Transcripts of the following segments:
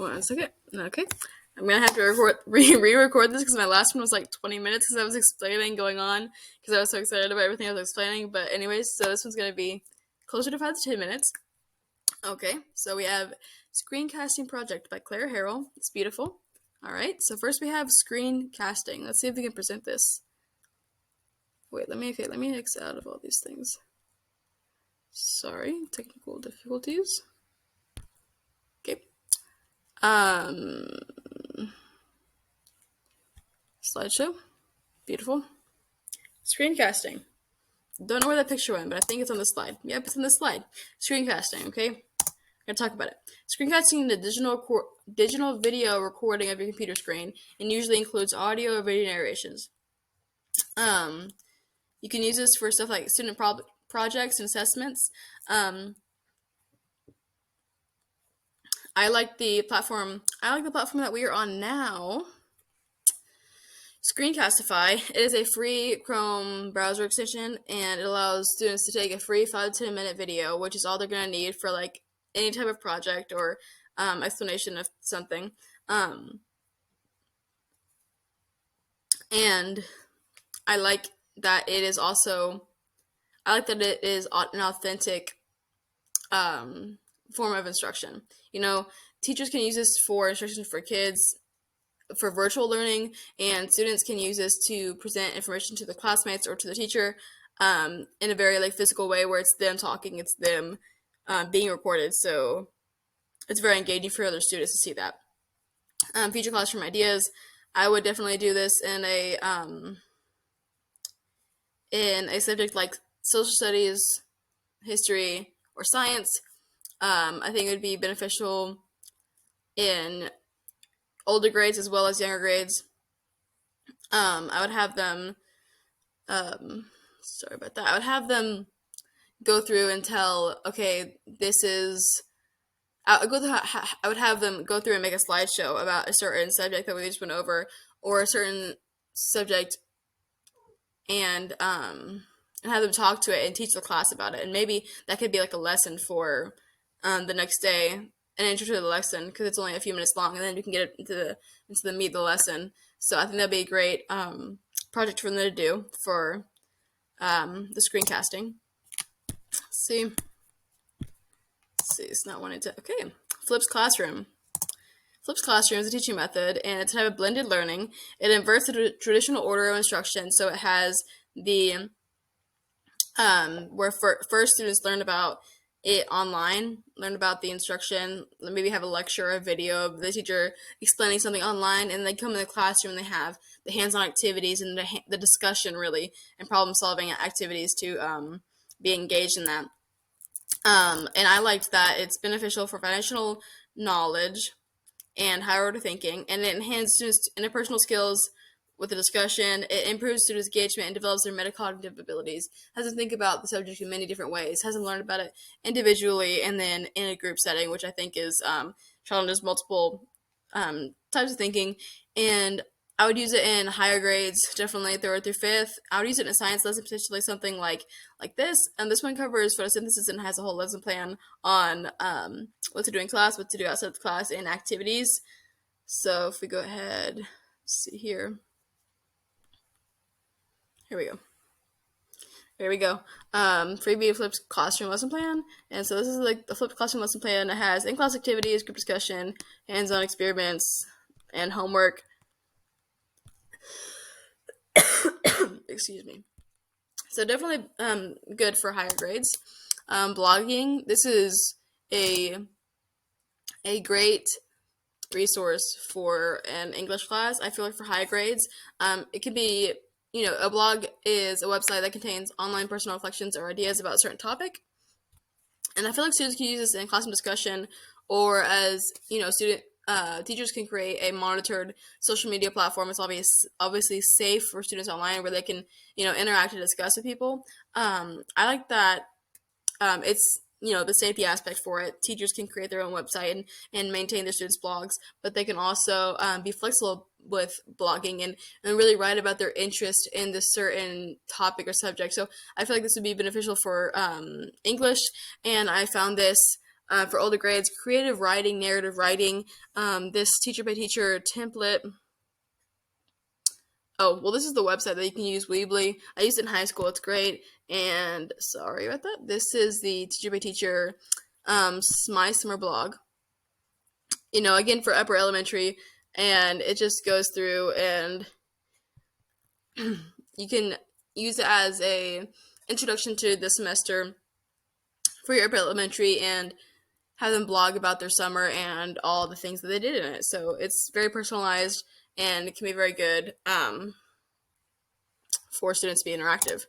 1 second. Okay. I'm going to have to re-record this because my last one was like 20 minutes because I was explaining going on because I was so excited about everything I was explaining. But anyways, so this one's going to be closer to 5 to 10 minutes. Okay, so we have Screencasting Project by Claire Harrell. It's beautiful. All right, so first we have screencasting. Let's see if we can present this. Wait, let me exit out of all these things. Sorry, technical difficulties. Okay. Slideshow. Beautiful. Screencasting. Don't know where that picture went, but I think it's on the slide. Yep, it's on the slide. Screencasting, okay? I'm going to talk about it. Screencasting is the digital video recording of your computer screen and usually includes audio or video narrations. You can use this for stuff like student projects and assessments. I like the platform that we are on now. Screencastify. It is a free Chrome browser extension, and it allows students to take a free 5 to 10 minute video, which is all they're going to need for like any type of project or explanation of something. And I like that it is an authentic form of instruction. You know, teachers can use this for instruction for kids, for virtual learning, and students can use this to present information to the classmates or to the teacher in a very like physical way where it's them talking, it's them being recorded. So it's very engaging for other students to see that. Future classroom ideas. I would definitely do this in a subject like social studies, history, or science. I think it would be beneficial in older grades as well as younger grades. I would have them sorry about that. I would have them go through and tell, okay, this is I would have them go through and make a slideshow about a certain subject that we just went over, or a certain subject, and have them talk to it and teach the class about it. And maybe that could be like a lesson for the next day, an intro to the lesson, because it's only a few minutes long, and then we can get into the meat of the lesson. So I think that'd be a great project for them to do for the screencasting. Let's see, it's not wanting to. Okay, Flips Classroom. Flips Classroom is a teaching method, and it's a type of blended learning. It inverts the traditional order of instruction, so it has the where first students learn about it online, learn about the instruction, maybe have a lecture or a video of the teacher explaining something online, and they come in the classroom and they have the hands-on activities and the discussion really and problem-solving activities to be engaged in that. And I liked that it's beneficial for foundational knowledge and higher order thinking, and it enhances students' interpersonal skills with the discussion. It improves students' engagement and develops their metacognitive abilities. Has them think about the subject in many different ways. Has them learn about it individually and then in a group setting, which I think is challenges multiple types of thinking. And I would use it in higher grades, definitely 3rd through 5th. I would use it in a science lesson, potentially something like this. And this one covers photosynthesis and has a whole lesson plan on what to do in class, what to do outside of class, and activities. So if we go ahead, see here. Here we go. There we go. Freebie Flips Classroom lesson plan. And so this is like the Flips Classroom lesson plan. It has in-class activities, group discussion, hands-on experiments, and homework. Excuse me. So definitely good for higher grades. Blogging. This is a great resource for an English class. I feel like for high grades, it could be, a blog is a website that contains online personal reflections or ideas about a certain topic. And I feel like students can use this in classroom discussion, or as, teachers can create a monitored social media platform. It's obviously safe for students online where they can, interact and discuss with people. I like that it's, the safety aspect for it. Teachers can create their own website and maintain their students' blogs, but they can also be flexible with blogging and really write about their interest in this certain topic or subject. So I feel like this would be beneficial for English, and I found this For older grades, creative writing, narrative writing. This teacher by teacher template. Oh, well, this is the website that you can use, Weebly. I used it in high school. It's great. And sorry about that. This is the teacher by teacher my summer blog. Again, for upper elementary, and it just goes through, and you can use it as a introduction to the semester for your upper elementary, and have them blog about their summer and all the things that they did in it. So it's very personalized, and it can be very good for students to be interactive.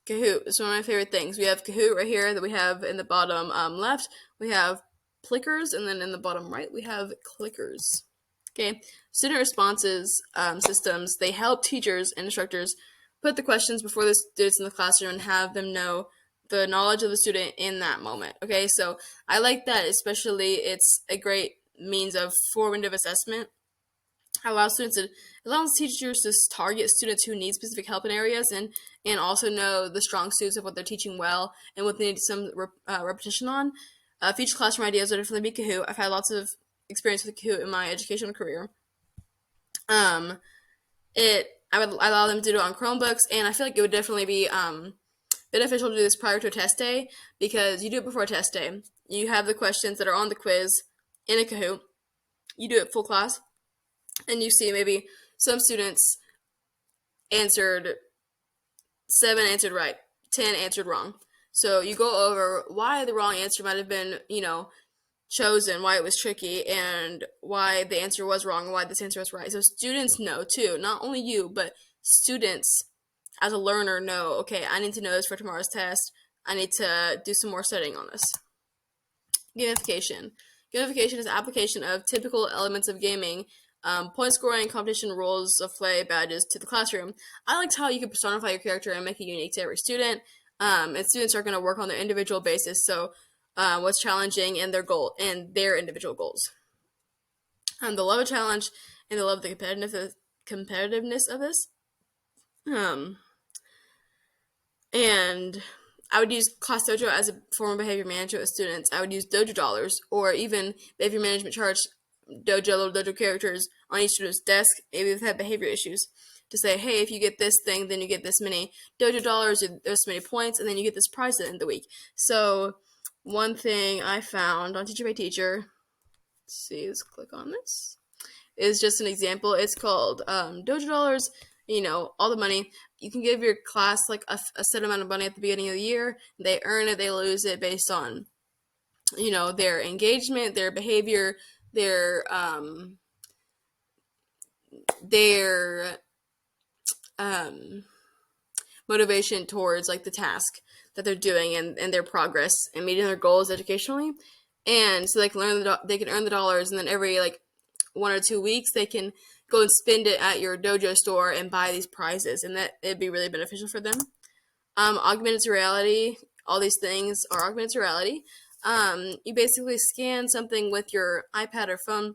Kahoot is one of my favorite things. We have Kahoot right here that we have in the bottom left. We have Plickers, and then in the bottom right we have Clickers. Okay, student responses systems, they help teachers and instructors put the questions before the students in the classroom and have them know the knowledge of the student in that moment. Okay, so I like that, especially it's a great means of formative assessment. Allows teachers to target students who need specific help in areas, and also know the strong suits of what they're teaching well and what they need some repetition on. Future classroom ideas would definitely be Kahoot. I've had lots of experience with Kahoot in my educational career. I would allow them to do it on Chromebooks, and I feel like it would definitely be beneficial to do this prior to a test day, because you do it before a test day. You have the questions that are on the quiz in a Kahoot. You do it full class, and you see maybe some students answered 7 answered right, 10 answered wrong. So you go over why the wrong answer might have been, chosen, why it was tricky, and why the answer was wrong, and why this answer was right. So students know too, not only you, but students as a learner know, okay, I need to know this for tomorrow's test. I need to do some more studying on this. Gamification. Gamification is application of typical elements of gaming, point scoring, competition, rules of play, badges to the classroom. I liked how you could personify your character and make it unique to every student. And students are going to work on their individual basis. So, what's challenging and their goal and their individual goals. They love a challenge, and they love the competitiveness of this. And I would use Class Dojo as a form of behavior management with students. I would use Dojo dollars, or even behavior management charts, little Dojo characters on each student's desk, maybe if they have behavior issues, to say, hey, if you get this thing, then you get this many Dojo dollars, or this many points, and then you get this prize at the end of the week. So one thing I found on Teacher by Teacher, let's click on this, is just an example. It's called Dojo dollars. All the money. You can give your class like a set amount of money at the beginning of the year. They earn it, they lose it based on, their engagement, their behavior, their motivation towards like the task that they're doing, and their progress and meeting their goals educationally. And so they can earn the dollars, and then every like 1 or 2 weeks they can go and spend it at your dojo store and buy these prizes, and that it'd be really beneficial for them. Augmented reality, all these things are augmented reality. You basically scan something with your iPad or phone,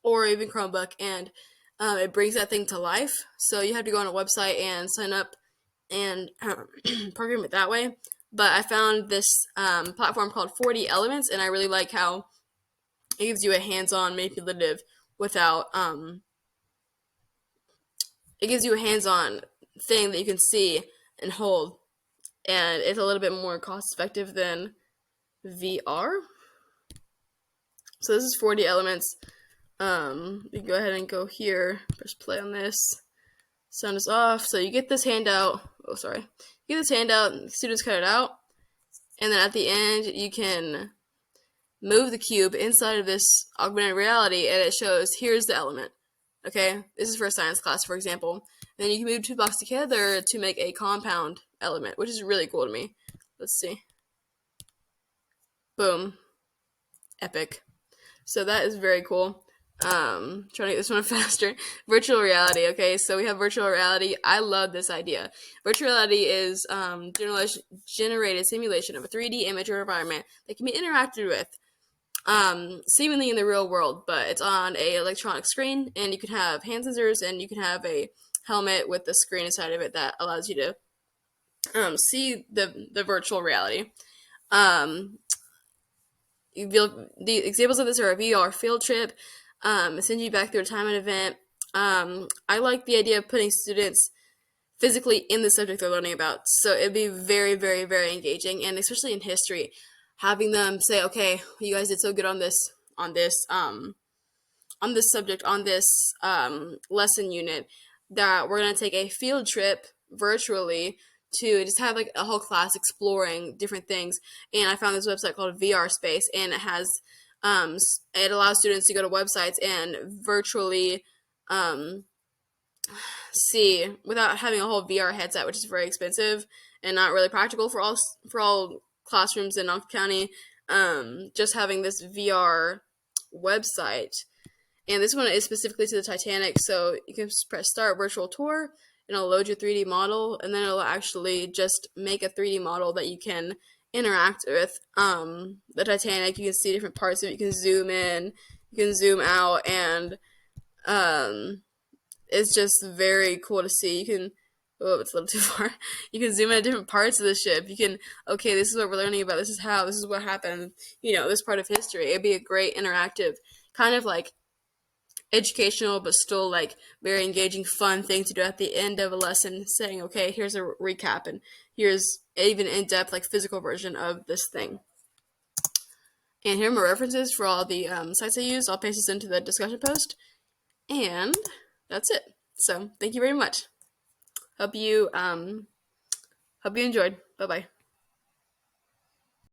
or even Chromebook, and it brings that thing to life. So you have to go on a website and sign up and program it that way. But I found this platform called 4D Elements, and I really like how it gives you a hands-on manipulative without it gives you a hands-on thing that you can see and hold, and it's a little bit more cost-effective than VR. So this is 4D Elements. You can go ahead and go here, press play on this, sound is off. So you get this handout. You get this handout, students cut it out, and then at the end you can move the cube inside of this augmented reality, and it shows, here's the element. Okay, this is for a science class, for example. And then you can move 2 blocks together to make a compound element, which is really cool to me. Let's see. Boom. Epic. So that is very cool. Trying to get this one faster. Virtual reality. Okay, so we have virtual reality. I love this idea. Virtual reality is generated simulation of a 3D image or environment that can be interacted with, seemingly in the real world, but it's on a electronic screen, and you can have hand sensors, and you can have a helmet with the screen inside of it that allows you to see the virtual reality. the examples of this are a VR field trip. It sends you back through a time and event. I like the idea of putting students physically in the subject they're learning about. So it'd be very, very, very engaging, and especially in history, having them say, "Okay, you guys did so good on this on this subject on this lesson unit that we're gonna take a field trip virtually to just have like a whole class exploring different things." And I found this website called VR Space, and it has it allows students to go to websites and virtually um, see without having a whole VR headset, which is very expensive and not really practical for all classrooms in Knox County. Just having this VR website, and this one is specifically to the Titanic, so you can press start virtual tour, and it'll load your 3D model, and then it'll actually just make a 3D model that you can interact with. The Titanic, you can see different parts of it. You can zoom in, you can zoom out, and um, it's just very cool to see. You can, oh, it's a little too far. You can zoom in at different parts of the ship. You can, okay, this is what we're learning about. This is how, this is what happened, this part of history. It'd be a great interactive, kind of like educational, but still like very engaging, fun thing to do at the end of a lesson, saying, okay, here's a recap, and here's even in-depth, like physical version of this thing. And here are my references for all the sites I used. I'll paste this into the discussion post. And that's it. So thank you very much. Hope you enjoyed. Bye bye.